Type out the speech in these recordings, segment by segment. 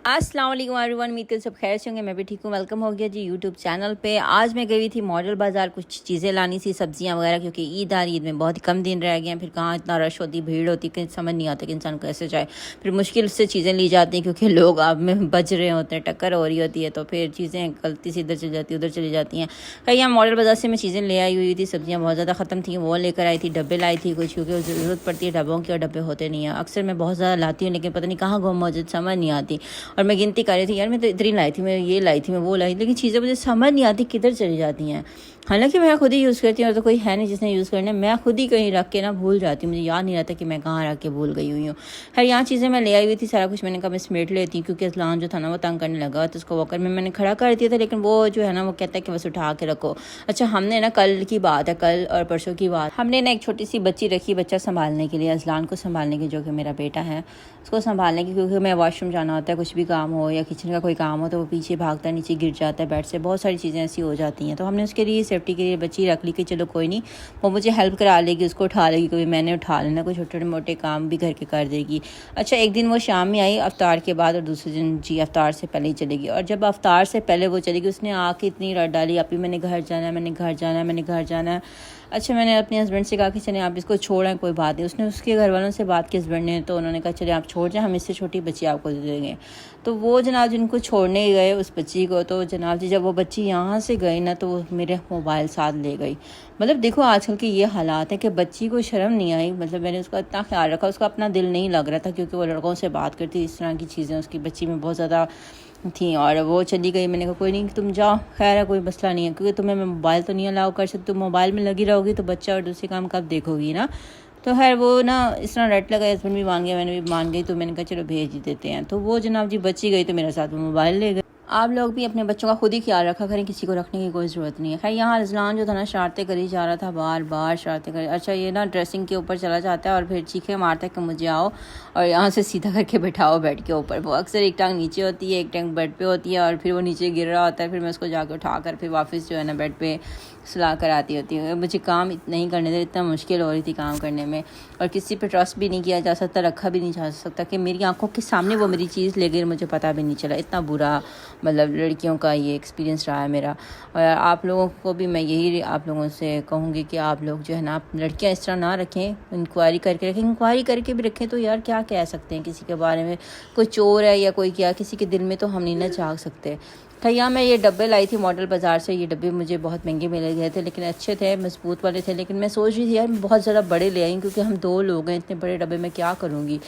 अस्सलाम वालेकुम एवरीवन, उम्मीद कर सब खैर से होंगे। मैं भी ठीक हूँ। वेलकम हो गया जी यूट्यूब चैनल पे। आज मैं गई थी मॉडल बाज़ार कुछ चीज़ें लानी थी, सब्जियाँ वगैरह, क्योंकि ईद आ रही, ईद में बहुत ही कम दिन रह गए हैं। फिर कहाँ इतना रश होती, भीड़ होती कि समझ नहीं आता कि इंसान कैसे जाए। फिर मुश्किल से चीज़ें ली जाती हैं क्योंकि लोग आप में बज रहे होते हैं, टक्कर हो रही होती है, तो फिर चीज़ें गलती से इधर चली जाती है उधर चली जाती हैं। कहीं यहाँ मॉडल बाज़ार से मैं चीज़ें ले आई हुई थी, सब्जियाँ बहुत ज़्यादा ख़त्म थी, वो लेकर आई थी। डब्बे लाई थी कुछ, क्योंकि ज़रूरत पड़ती है डब्बों की और डब्बे होते नहीं हैं। अक्सर मैं बहुत ज़्यादा लाती हूँ, लेकिन पता नहीं कहाँ गुम मौजूद समझ नहीं आती। और मैं गिनती कर रही थी, यार मैं तो इतनी लाई थी, मैं ये लाई थी, मैं वो लाई, लेकिन चीज़ें मुझे समझ नहीं आती किधर चली जाती हैं। हालांकि मैं खुद ही यूज़ करती हूँ और तो कोई है नहीं जिसने यूज़ करना है। मैं खुद ही कहीं रख के ना भूल जाती हूँ, मुझे याद नहीं रहता कि मैं कहाँ रख के भूल गई हुई हूँ। खैर यहाँ चीज़ें मैं ले आई हुई थी, सारा कुछ मैंने कहा मैं समेट लेती हूँ, क्योंकि असलान जो था ना वो तंग करने लगा, तो उसको वॉकर में मैंने खड़ा कर दिया था, लेकिन वो जो है ना वो कहता है कि बस उठा के रखो। अच्छा, हमने ना कल की बात है, कल और परसों की बात, हमने ना एक छोटी सी बच्ची रखी, बच्चा संभालने के लिए, असलान को संभालने की, जो कि मेरा बेटा है, उसको संभालने की, क्योंकि मैं वॉशरूम जाना होता है, कुछ भी काम हो या किचन का कोई काम हो, तो वो पीछे भागता है, नीचे गिर जाता है बेड से, बहुत सारी चीज़ें ऐसी हो जाती हैं। तो हमने उसके लिए सेफ्टी के लिए बच्ची रख ली कि चलो कोई नहीं, वो मुझे हेल्प करा लेगी, उसको उठा लेगी, कभी मैंने उठा लेना, कोई छोटे मोटे काम भी घर के कर देगी। अच्छा, एक दिन वो शाम में आई अफ्तार के बाद, और दूसरे दिन जी अफ्तार से पहले ही चलेगी। और जब अफ्तार से पहले वो चलेगी, उसने आके इतनी रट डाली, अभी मैंने घर जाना है, मैंने घर जाना है, मैंने घर जाना है। अच्छा, मैंने अपने हस्बैंड से कहा कि चले आप इसको छोड़ें, कोई बात नहीं। उसने उसके घर वालों से बात की हस्बैंड ने, तो उन्होंने कहा चले आप छोड़ जाएं, हम इससे छोटी बच्ची आपको दे देंगे। तो वो जनाब जिनको छोड़ने गए उस बच्ची को, तो जनाब जी जब वो बच्ची यहाँ से गई ना, तो वो मेरे मोबाइल साथ ले गई। मतलब देखो आजकल के ये हालात है कि बच्ची को शर्म नहीं आई। मतलब मैंने उसका इतना ख्याल रखा, उसका अपना दिल नहीं लग रहा था, क्योंकि वो लड़कों से बात करती, इस तरह की चीज़ें उसकी बच्ची में बहुत ज़्यादा थी, और वो चली गई। मैंने कहा कोई नहीं, तुम जाओ, खैर है, कोई मसला नहीं है, क्योंकि तुम्हें मैं मोबाइल तो नहीं अलाउ कर सकती, तुम मोबाइल में लगी रहोगी तो बच्चा और दूसरे काम कब देखोगी ना। तो खैर वो ना इस तरह रट लगा, हस्बैंड भी मान गया, मैंने भी मान गई, तो मैंने कहा चलो भेज ही देते हैं। तो वो जनाब जी बच्ची गई, तो मेरे साथ वो मोबाइल ले गए। आप लोग भी अपने बच्चों का खुद ही ख्याल रखा करें, किसी को रखने की कोई ज़रूरत नहीं है। खैर यहाँ रजलान जो था ना शरारतें करी जा रहा था, बार बार शरारतें करी। अच्छा, ये ना ड्रेसिंग के ऊपर चला जाता है और फिर चीखे मारता है कि मुझे आओ और यहाँ से सीधा करके बैठाओ बेड के ऊपर। वो अक्सर एक टांग नीचे होती है, एक टांग बेड पे होती है, और फिर वो नीचे गिर रहा होता है, फिर मैं उसको जाकर उठा कर फिर वापस जो है ना बेड पे सुला कर आती होती है। मुझे काम नहीं करने दे, इतना मुश्किल हो रही थी काम करने में, और किसी पे ट्रस्ट भी नहीं किया जा सकता, रखा भी नहीं जा सकता कि मेरी आंखों के सामने वो मेरी चीज़ ले गई, मुझे पता भी नहीं चला। इतना बुरा मतलब लड़कियों का ये एक्सपीरियंस रहा है मेरा। और आप लोगों को भी मैं यही आप लोगों से कहूँगी कि आप लोग जो है ना, लड़कियाँ इस तरह ना रखें, इंक्वायरी करके रखें। इंक्वायरी करके भी रखें तो यार क्या कह सकते हैं किसी के बारे में, कोई चोर है या कोई क्या, किसी के दिल में तो हम नहीं ना झाँक सकते। भैया मैं ये डब्बे लाई थी मॉडल बाज़ार से। ये डब्बे मुझे बहुत महंगे मिल गए थे, लेकिन अच्छे थे, मजबूत वाले थे। लेकिन मैं सोच रही थी यार मैं बहुत ज़्यादा बड़े ले आई, क्योंकि हम 2 लोग हैं, इतने बड़े डब्बे में क्या करूँगी।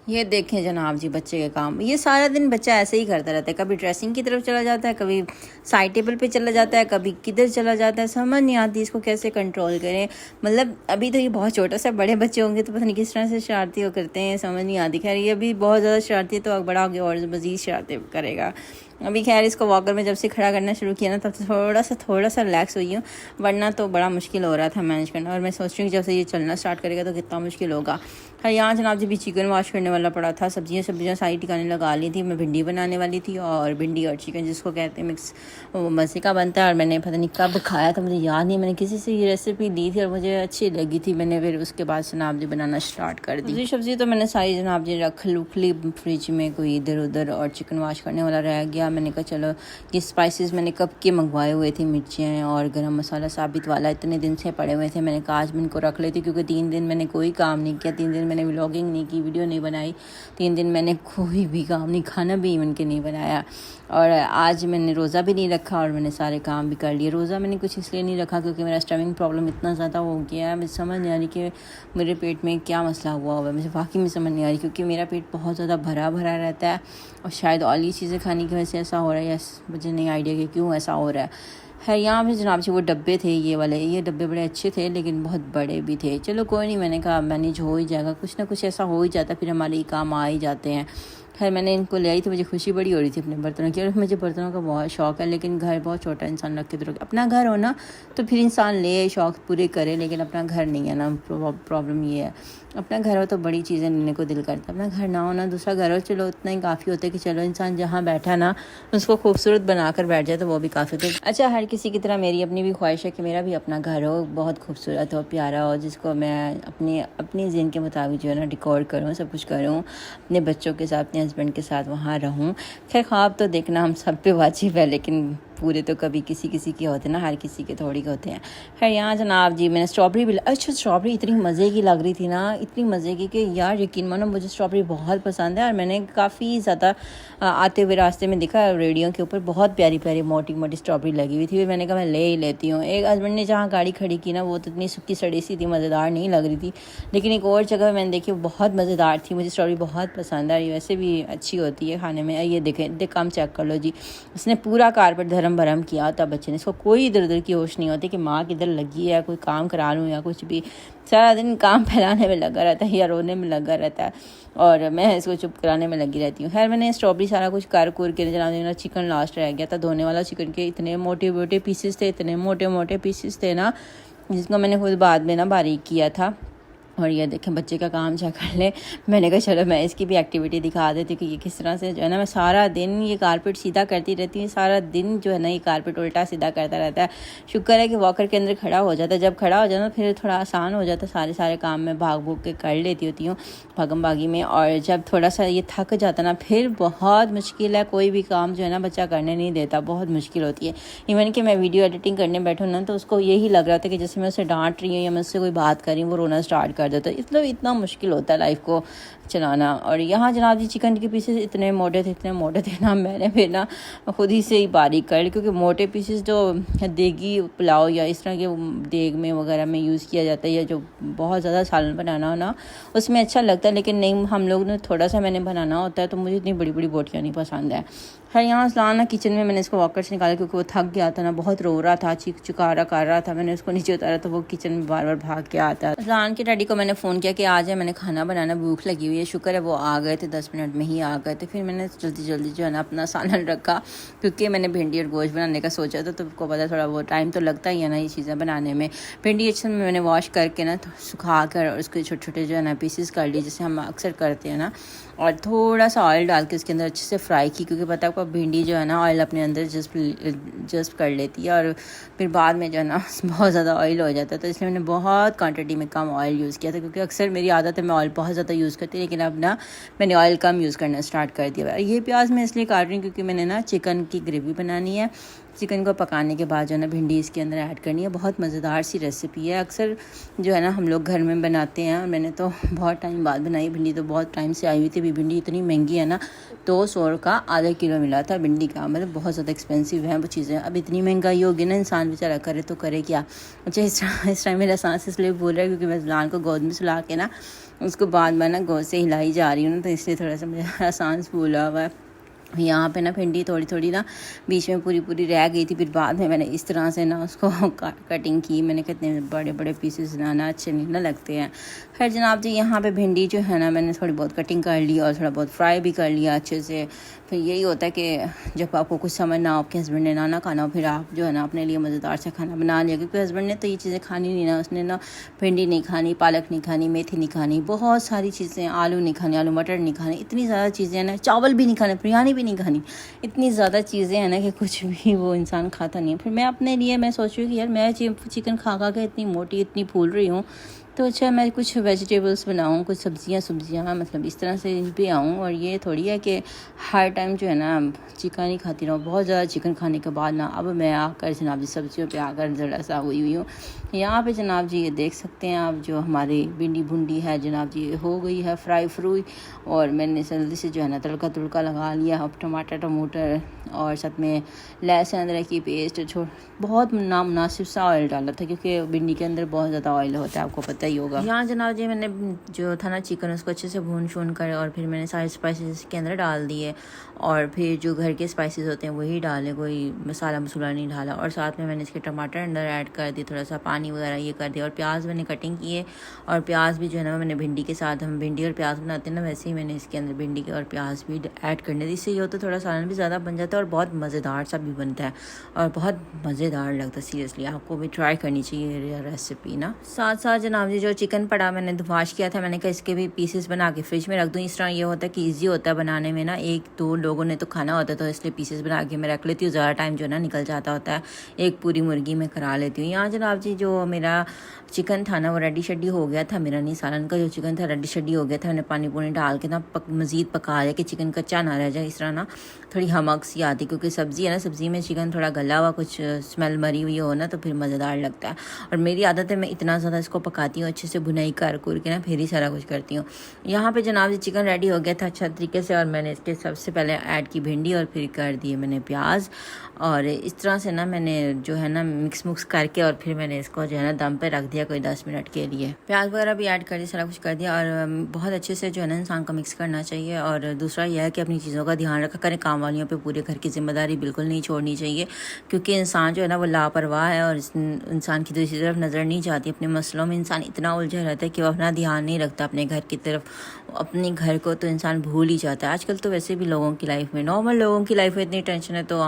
ये देखें जनाब जी बच्चे के काम, ये सारा दिन बच्चा ऐसे ही करता रहता है, कभी ड्रेसिंग की तरफ चला जाता है, कभी साइड टेबल पे चला जाता है, कभी किधर चला जाता है, समझ नहीं आती इसको कैसे कंट्रोल करें। मतलब अभी तो ये बहुत छोटा सा, बड़े बच्चे होंगे तो पता नहीं किस तरह से शरारती वो करते हैं, समझ नहीं आती। खैर ये अभी बहुत ज़्यादा शरारती है, तो बड़ा हो गया और मज़ीद शरारतें करेगा। अभी खैर इसको वॉकर में जब से खड़ा करना शुरू किया ना, तब से थोड़ा सा रिलैक्स हुई हूँ, वरना तो बड़ा मुश्किल हो रहा था मैनेज करना। और मैं सोच रही हूँ कि जब से ये चलना स्टार्ट करेगा तो कितना मुश्किल होगा। हाँ यहाँ जनाब जी भी चिकन वॉश करने वाला पड़ा था, सब्जियाँ सारी टिकाने लगा ली थी। मैं भिंडी बनाने वाली थी, और भिंडी और चिकन जिसको कहते हैं मिक्स, वो मज़े का बनता है। और मैंने पता नहीं कब खाया था, मुझे याद नहीं, मैंने किसी से ये रेसिपी ली थी और मुझे अच्छी लगी थी। मैंने फिर उसके बाद जनाब जी बनाना स्टार्ट कर दी। सब्ज़ी तो मैंने सारी जनाब जी रख ली फ्रिज में, कोई इधर उधर, और चिकन वॉश करने वाला रह गया। मैंने कहा चलो ये स्पाइसेस मैंने कब के मंगवाए हुए थे, मिर्चियाँ और गरम मसाला साबित वाला, इतने दिन से पड़े हुए थे। मैंने कहा आज मैं इनको रख लेती, क्योंकि 3 दिन मैंने कोई काम नहीं किया, 3 दिन मैंने व्लॉगिंग नहीं की, वीडियो नहीं बनाई, 3 दिन मैंने कोई भी काम नहीं, खाना भी इवन के नहीं बनाया। और आज मैंने रोज़ा भी नहीं रखा, और मैंने सारे काम भी कर लिए। रोज़ा मैंने कुछ इसलिए नहीं रखा क्योंकि मेरा स्टमिंग प्रॉब्लम इतना ज़्यादा हो गया है, मुझे समझ नहीं आ रही कि मेरे पेट में क्या मसला हुआ है, मुझे वाकई में समझ नहीं आ रही, क्योंकि मेरा पेट बहुत ज़्यादा भरा भरा रहता है, और शायद ऑयली चीज़ें खाने की वजह से ऐसा हो रहा है, या मुझे नहीं आइडिया कि क्यों ऐसा हो रहा है। यहाँ पे जनाब जी वो डब्बे थे, ये वाले, ये डब्बे बड़े अच्छे थे, लेकिन बहुत बड़े भी थे। चलो कोई नहीं, मैंने कहा मैनेज हो ही जाएगा, कुछ ना कुछ ऐसा हो ही जाता, फिर हमारे काम आ ही जाते हैं। खैर मैंने इनको ले आई, तो मुझे खुशी बड़ी हो रही थी अपने बर्तनों की, और मुझे बर्तनों का बहुत शौक है, लेकिन घर बहुत छोटा, इंसान रख के तो अपना घर हो ना, तो फिर इंसान ले शौक पूरे करे, लेकिन अपना घर नहीं है ना, प्रॉब्लम ये है। अपना घर हो तो बड़ी चीज़ें लेने को दिल करता है, अपना घर ना हो ना, दूसरा घर हो, चलो उतना ही काफ़ी होता है कि चलो इंसान जहाँ बैठा ना उसको खूबसूरत बना कर बैठ जाए, तो वो भी काफ़ी होता है। अच्छा, हर किसी की तरह मेरी अपनी भी ख्वाहिश है कि मेरा भी अपना घर हो, बहुत खूबसूरत हो, प्यारा हो, जिसको मैं अपनी ज़िन के मुताबिक जो है ना डिकोर करूँ, सब कुछ करूँ, अपने बच्चों के साथ, अपने हस्बैंड के साथ वहाँ रहूँ। खैर ख्वाब तो देखना हम सब पे वाजिब है, लेकिन पूरे तो कभी किसी किसी के होते हैं ना, हर किसी के थोड़ी के होते हैं। खैर यहाँ जनाब जी मैंने स्ट्रॉबेरी भी, अच्छा स्ट्रॉबेरी इतनी मज़े की लग रही थी ना, इतनी मज़े की कि यार यकीन मानो मुझे स्ट्रॉबेरी बहुत पसंद है। और मैंने काफ़ी ज़्यादा आते हुए रास्ते में देखा रेडियो के ऊपर बहुत प्यारी प्यारी मोटी मोटी स्ट्रॉबेरी लगी हुई थी। मैंने कहा मैं ले ही लेती हूँ। एक हस्बैंड ने जहाँ गाड़ी खड़ी की ना वो तो इतनी सूखी सड़ी सी थी, मज़ेदार नहीं लग रही थी। लेकिन एक और जगह मैंने देखी वो बहुत मज़ेदार थी। मुझे स्ट्रॉबेरी बहुत पसंद है, वैसे भी अच्छी होती है खाने में। ये देखें काम चेक कर लो जी, उसने पूरा कारपेट धर्म भरम किया था बच्चे ने। इसको कोई इधर उधर की होश नहीं होती कि माँ किधर लगी है, कोई काम करा लूँ या कुछ भी। सारा दिन काम फैलाने में लगा रहता है या रोने में लगा रहता है, और मैं इसको चुप कराने में लगी रहती हूँ। खैर मैंने स्ट्रॉबेरी सारा कुछ कर कुर के जनाब, चिकन लास्ट रह गया था धोने वाला। चिकन के इतने मोटे मोटे पीसेस थे, इतने मोटे मोटे पीसेस थे ना, जिसको मैंने खुद बाद में ना बारीक किया था। और ये देखें बच्चे का काम चेक कर ले। मैंने कहा चलो मैं इसकी भी एक्टिविटी दिखा देती हूँ कि ये किस तरह से जो है ना, मैं सारा दिन ये कारपेट सीधा करती रहती हूँ। सारा दिन जो है ना ये कारपेट उल्टा सीधा करता रहता है। शुक्र है कि वॉकर के अंदर खड़ा हो जाता है। जब खड़ा हो जाता है फिर थोड़ा आसान हो जाता है, सारे काम मैं भाग भूग के कर लेती होती हूँ भागम भागी में। और जब थोड़ा सा ये थक जाता ना फिर बहुत मुश्किल है, कोई भी काम जो है ना बच्चा करने नहीं देता, बहुत मुश्किल होती है। इवन कि मैं वीडियो एडिटिंग करने बैठूँ ना तो उसको यही लग रहा था कि जैसे मैं उसे डांट रही हूँ या मैं उससे कोई बात कर रही हूँ, वो रोना स्टार्ट कर देता है। मतलब इतना मुश्किल होता है लाइफ को चलाना। और यहाँ जनाब जी चिकन के पीसेस इतने मोटे थे ना, मैंने फिर ना खुद ही से ही बारीक कर ली, क्योंकि मोटे पीसेस जो देगी पुलाव या इस तरह के देग में वगैरह में यूज़ किया जाता है, या जो बहुत ज़्यादा सालन बनाना हो ना उसमें अच्छा लगता है। लेकिन नहीं, हम लोग ने थोड़ा सा मैंने बनाना होता है तो मुझे इतनी बड़ी बड़ी बोटियाँ नहीं पसंद है। खैर यहाँ असलान ना किचन में मैंने इसको वॉकर से निकाला, क्योंकि वो थक गया था ना, बहुत रो रहा था, चिकारा कर रहा था। मैंने उसको नीचे उतारा तो वो किचन में बार बार भाग के आता। असलान के डैडी को मैंने फ़ोन किया कि आ जाए, मैंने खाना बनाना, भूख लगी हुई है। शुक्र है वो आ गए थे, 10 मिनट में ही आ गए थे। फिर मैंने जल्दी जो है ना अपना सालन रखा, क्योंकि मैंने भिंडी और गोश्त बनाने का सोचा था। तो आपको पता थोड़ा वो टाइम तो लगता ही है ना ये चीज़ें बनाने में। भिंडी अच्छे में मैंने वॉश करके ना सुखा कर और उसके छोटे छोटे जो है ना पीसेस कर लिए, जैसे हम अक्सर करते हैं ना। और थोड़ा सा ऑयल डाल के उसके अंदर अच्छे से फ्राई की, क्योंकि पता है आपको भिंडी जो है ना ऑयल अपने अंदर जस्ट कर लेती है, और फिर बाद में जो है ना बहुत ज़्यादा ऑयल हो जाता है। तो इसलिए मैंने बहुत क्वांटिटी में कम ऑयल यूज़ किया था, क्योंकि अक्सर मेरी आदत है मैं ऑयल बहुत ज़्यादा यूज़ करती, लेकिन अब ना मैंने ऑयल कम यूज़ करना स्टार्ट कर दिया। ये प्याज मैं इसलिए काट रही हूँ क्योंकि मैंने ना चिकन की ग्रेवी बनानी है। चिकन को पकाने के बाद जो है ना भिंडी इसके अंदर ऐड करनी है। बहुत मज़ेदार सी रेसिपी है, अक्सर जो है ना हम लोग घर में बनाते हैं, और मैंने तो बहुत टाइम बाद बनाई। भिंडी तो बहुत टाइम से आई हुई थी, भिंडी इतनी महंगी है ना, 200 का आधा किलो मिला था भिंडी का। मतलब बहुत ज़्यादा एक्सपेंसिव है वो चीज़ें। अब इतनी महंगाई होगी ना, इंसान बेचारा करे तो करे क्या। अच्छा इस टाइम मेरा सांस इसलिए बोल रहा है क्योंकि मैं ज़ुलान को गोद में सुला के ना उसको बाद में ना गोद से हिलाई जा रही हूँ ना, तो इसलिए थोड़ा सा मेरा सांस फूला हुआ है। यहाँ पे ना भिंडी थोड़ी थोड़ी ना बीच में पूरी रह गई थी, फिर बाद में मैंने इस तरह से ना उसको कटिंग की। मैंने कितने बड़े बड़े पीसेस बनाना अच्छे नहीं ना लगते हैं। खैर जनाब जी यहाँ पे भिंडी जो है ना मैंने थोड़ी बहुत कटिंग कर ली और थोड़ा बहुत फ्राई भी कर लिया अच्छे से। फिर यही होता है कि जब आपको कुछ समझ ना हो, आपके हस्बैंड ने ना खाना हो, फिर आप जो है ना अपने लिए मज़ेदार सा खाना बना लिया। क्योंकि हस्बैंड ने तो ये चीज़ें खानी नहीं ना, उसने ना भिंडी नहीं खानी, पालक नहीं खानी, मेथी नहीं खानी, बहुत सारी चीज़ें, आलू नहीं खाने, आलू मटर नहीं खाने, इतनी ज़्यादा चीज़ें हैं ना, चावल भी नहीं खाने, बिरयानी भी नहीं खानी, इतनी ज़्यादा चीज़ें हैं ना कि कुछ भी वो इंसान खाता नहीं है। फिर मैं अपने लिए मैं सोच रही हूँ कि यार मैं चिकन खा के इतनी मोटी इतनी फूल रही हूँ, तो अच्छा मैं कुछ वेजिटेबल्स बनाऊँ, कुछ सब्जियाँ मतलब इस तरह से भी आऊँ। और ये थोड़ी है कि हर टाइम जो है ना चिकन ही खाती रहूँ। बहुत ज़्यादा चिकन खाने के बाद ना अब मैं आकर जनाब जी सब्जियों पे आकर ज़रा सा हुई हूँ। यहाँ पे जनाब जी ये देख सकते हैं आप, जो हमारी भिंडी भुंडी है जनाब जी हो गई है फ्राई। और मैंने जल्दी से जो है ना तड़का लगा लिया। अब टमाटर और साथ में लहसुन अदरक की पेस्ट बहुत नामुनासिब सा ऑयल डाला था, क्योंकि भिंडी के अंदर बहुत ज़्यादा ऑयल होता है, आपको पता ही होगा। यहाँ जनाब जी मैंने जो था ना चिकन उसको अच्छे से भून शून कर, और फिर मैंने सारे स्पाइसेस के अंदर डाल दिए, और फिर जो घर के स्पाइसेस होते हैं वही डाले, कोई मसाला नहीं डाला। और साथ में मैंने इसके टमाटर अंदर ऐड कर दिए, थोड़ा सा पानी वगैरह ये कर दिया, और प्याज मैंने कटिंग किए। और प्याज भी जो है ना मैंने भिंडी के साथ, हम भिंडी और प्याज बनाते हैं ना वैसे ही मैंने इसके अंदर भिंडी के और प्याज भी ऐड करने दी। इससे ये होता है थोड़ा सालन भी ज़्यादा बन जाता है और बहुत मज़ेदार सा भी बनता है, और बहुत मज़ेदार लगता है। सीरियसली आपको भी ट्राई करनी चाहिए रेसिपी ना। साथ जनाब जी जो चिकन पड़ा मैंने वॉश किया था, मैंने कहा इसके भी पीसेस बना के फ्रिज में रख दूँ। इस तरह ये होता है कि ईजी होता है बनाने में ना, 1-2 लोगों ने तो खाना होता है, तो इसलिए पीसेस बना के मैं रख लेती हूँ। ज़्यादा टाइम जो है ना निकल जाता होता है, एक पूरी मुर्गी में करा लेती हूँ। यहाँ जनाब जी जो जो मेरा चिकन था ना वो रेडी शेडी हो गया था, मेरा नहीं सालन का जो चिकन था रेडी शेडी हो गया था। मैंने पानी पूनी डाल के ना मज़ीद पका लिया कि चिकन कच्चा ना रह जाए। इस तरह ना थोड़ी हमक सी आती, क्योंकि सब्ज़ी है ना, सब्ज़ी में चिकन थोड़ा गला हुआ कुछ स्मेल मरी हुई हो ना तो फिर मज़ेदार लगता है। और मेरी आदत है मैं इतना ज़्यादा इसको पकाती हूँ, अच्छे से भुनाई कर के ना फिर ही सारा कुछ करती हूँ। यहाँ पे जनाब जी चिकन रेडी हो गया था अच्छा तरीके से, और मैंने इसके सबसे पहले ऐड की भिंडी और फिर कर दिए मैंने प्याज। और इस तरह से ना मैंने जो है ना मिक्स करके और फिर मैंने इसको जो है ना दम पे रख दिया कोई 10 मिनट के लिए। प्याज वगैरह भी ऐड कर दिया, सारा कुछ कर दिया, और बहुत अच्छे से जो है ना इंसान को मिक्स करना चाहिए। और दूसरा यह है कि अपनी चीज़ों का ध्यान रखा करें, काम वालियों पे पूरे घर की जिम्मेदारी बिल्कुल नहीं छोड़नी चाहिए, क्योंकि इंसान जो है ना वो लापरवाह है और इंसान की दूसरी तरफ नज़र नहीं जाती। अपने मसलों में इंसान इतना उलझा रहता है कि वो अपना ध्यान नहीं रखता अपने घर की तरफ, अपने घर को तो इंसान भूल ही जाता है। आजकल तो वैसे भी लोगों की लाइफ में, नॉर्मल लोगों की लाइफ में इतनी टेंशन है तो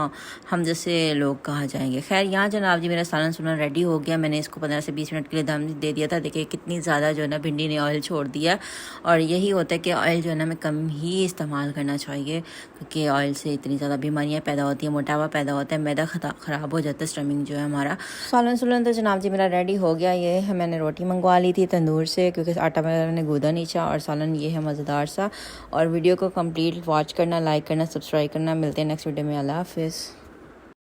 हम जैसे लोग कहाँ जाएंगे। खैर यहाँ जनाब जी मेरा सालन सुलन रेडी हो गया। मैंने इसको 15 से 20 मिनट के लिए दम दे दिया था। देखिए कितनी ज़्यादा जो है ना भिंडी ने ऑयल छोड़ दिया, और यही होता है कि ऑयल जो है ना हमें कम ही इस्तेमाल करना चाहिए, क्योंकि ऑयल से इतनी ज़्यादा बीमारियाँ पैदा होती हैं, मोटापा पैदा होता है, मैदा ख़राब हो जाता है, स्टमिंग जो है हमारा। सालन सुलन तो जनाब जी मेरा रेडी हो गया। ये है मैंने रोटी मंगवा ली थी तंदूर से, क्योंकि आटा मैंने गूदा नहीं चाहा, और सालन ये है मज़ेदार सा। और वीडियो को कंप्लीट वॉच करना, लाइक करना, सब्सक्राइब करना। मिलते हैं नेक्स्ट वीडियो में। अल्लाह हाफिज़।